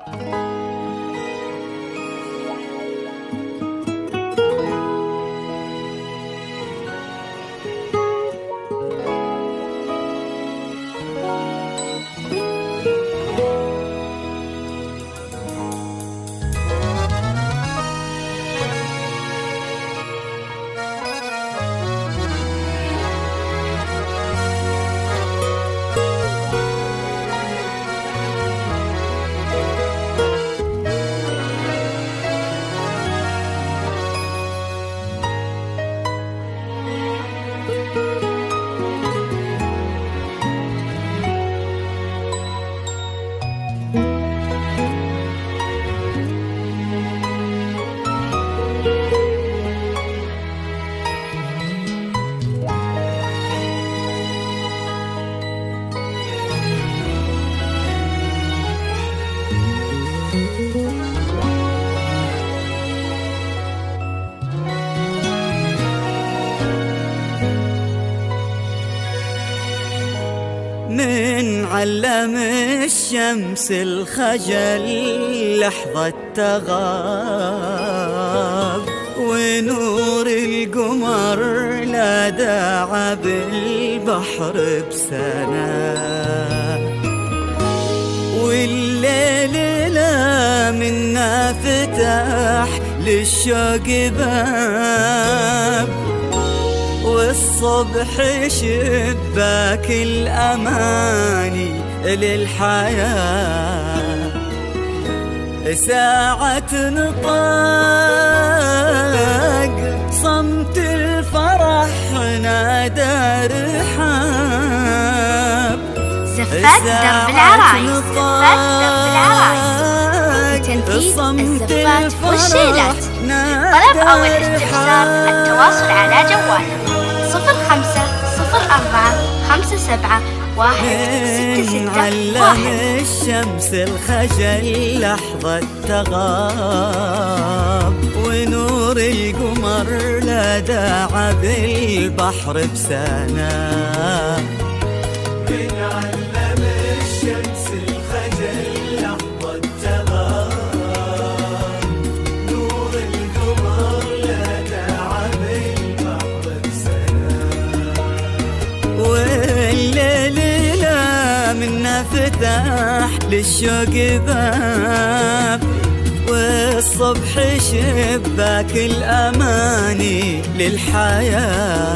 من علم الشمس الخجل لحظة تغاب، ونور القمر لا داعى بالبحر بسنة، والليل لا منا فتح للشوق باب، والصبح شباك الأماني للحياة، ساعة نطاق صمت الفرح نادى رحاب، زفات درب العرايس، زفات درب العرايس لتنفيذ الزفات والشيلات. طلب أو الاستفسار التواصل على جوال 0504571661. علم الشمس الخجل لحظة تغاب، ونور القمر لا داعى بالبحر بسنة. من علم الشمس الخجل لحظة تغاب، نور القمر لا داعى بالبحر بسنة، والليل لا منا فتح للشوق باب، والصبح شباك الأماني للحياة.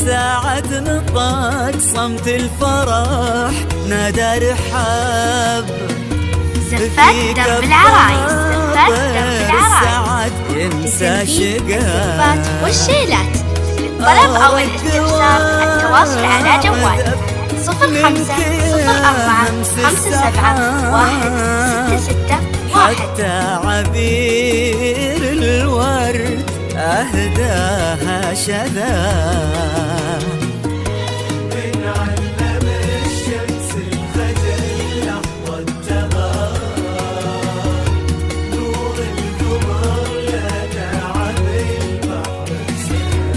ساعة نطاق صمت الفرح نادى رحاب، زفات درب العرايس، زفات درب العرايس ينسى شقاب. الزفات والشيلات. للطلب أو الاستفسار التواصل على جوال 0504571661. حتى عبير الورد أهداها شذا. من علم الشمس الخجل لحظة تغاب، نور القمر لا داعى بالبحر بسنة.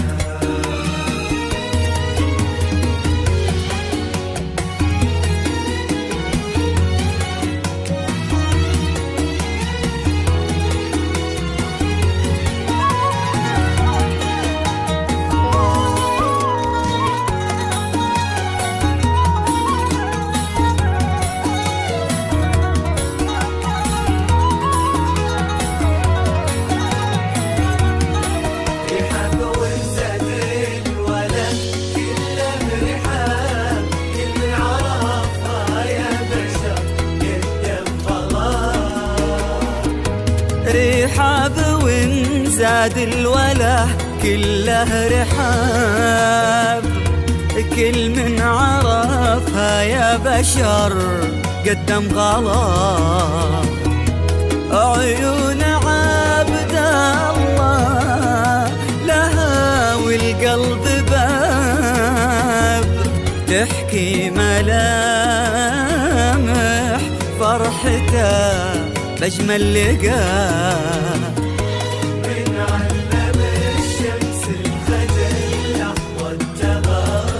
رحاب وانزاد الوله كله رحاب، كل من عرفها يا بشر قدم غلا. عيون عبد الله لها والقلب باب، تحكي ملامح فرحته بأجمل لقاء. من علم الشمس الخجل لحظة تغار،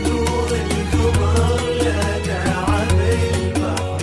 نور القمر لدع بالبحر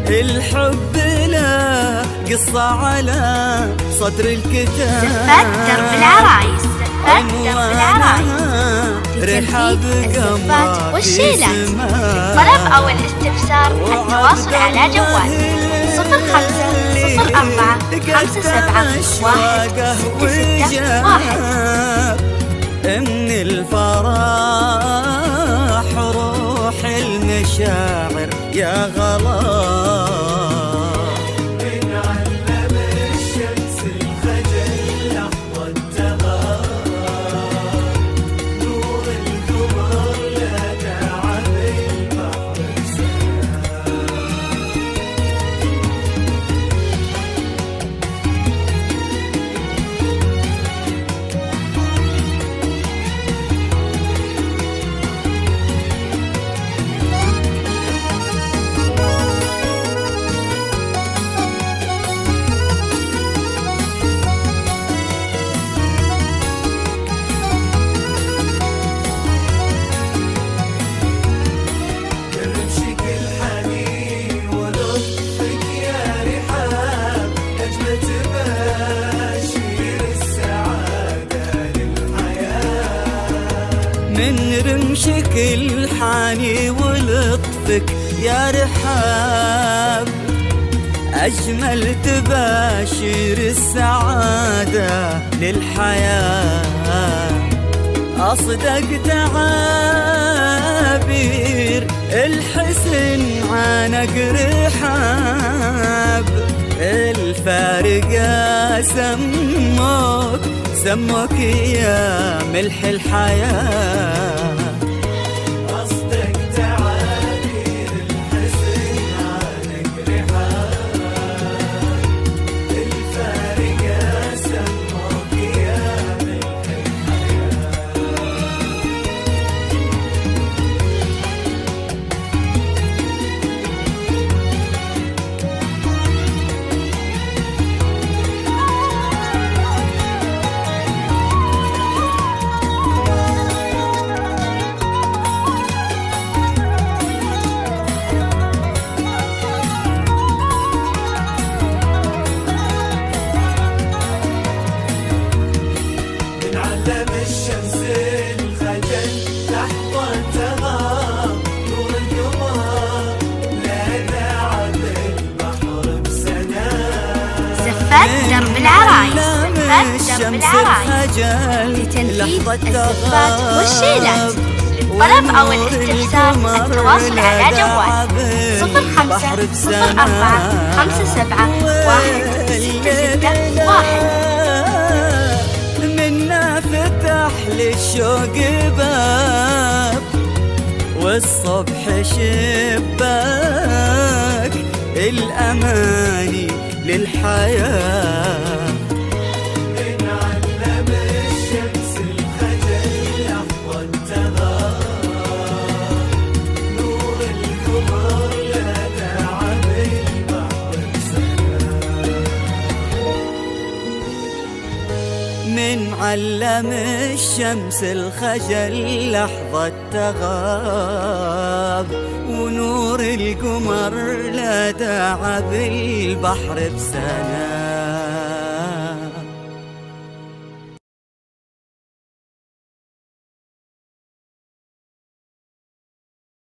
الحب له قصة على صدر الكتاب. زفات درب العرايس، زفات درب العرايس لتنفيذ الزفات والشيلات. للطلب أو الاستفسار التواصل على جوال 0545716661. من الفرح روح المشاعر يا غلا. من علم الشمس الخجل لحظة تغار، نور القمر لدع بالبحر من رمشك الحاني ولطفك يا رحاب، أجمل تباشر السعادة للحياة. أصدق تعابير الحسن عانق رحاب، الفارقة سموك يا ملح الحياة. أصدق تعابير الحسن عانق رحاب، الفارقة سموك يا ملح علم الشمس الخجل لحظة تغار، نور القمر لدع بالبحر بسنام. زفات درب العرايس، زفات درب العرايس لتنفيذ الزفات والشيلات. للطلب أو الاستفسار التواصل على جوال 0545716661. فتح للشوق باب، والصبح شباك الأماني للحياة. من علم الشمس الخجل لحظة تغار، نور القمر لدع بالبحر سلام. من علم الشمس الخجل لحظة تغاب، ونور القمر لا داعى بالبحر بسنة.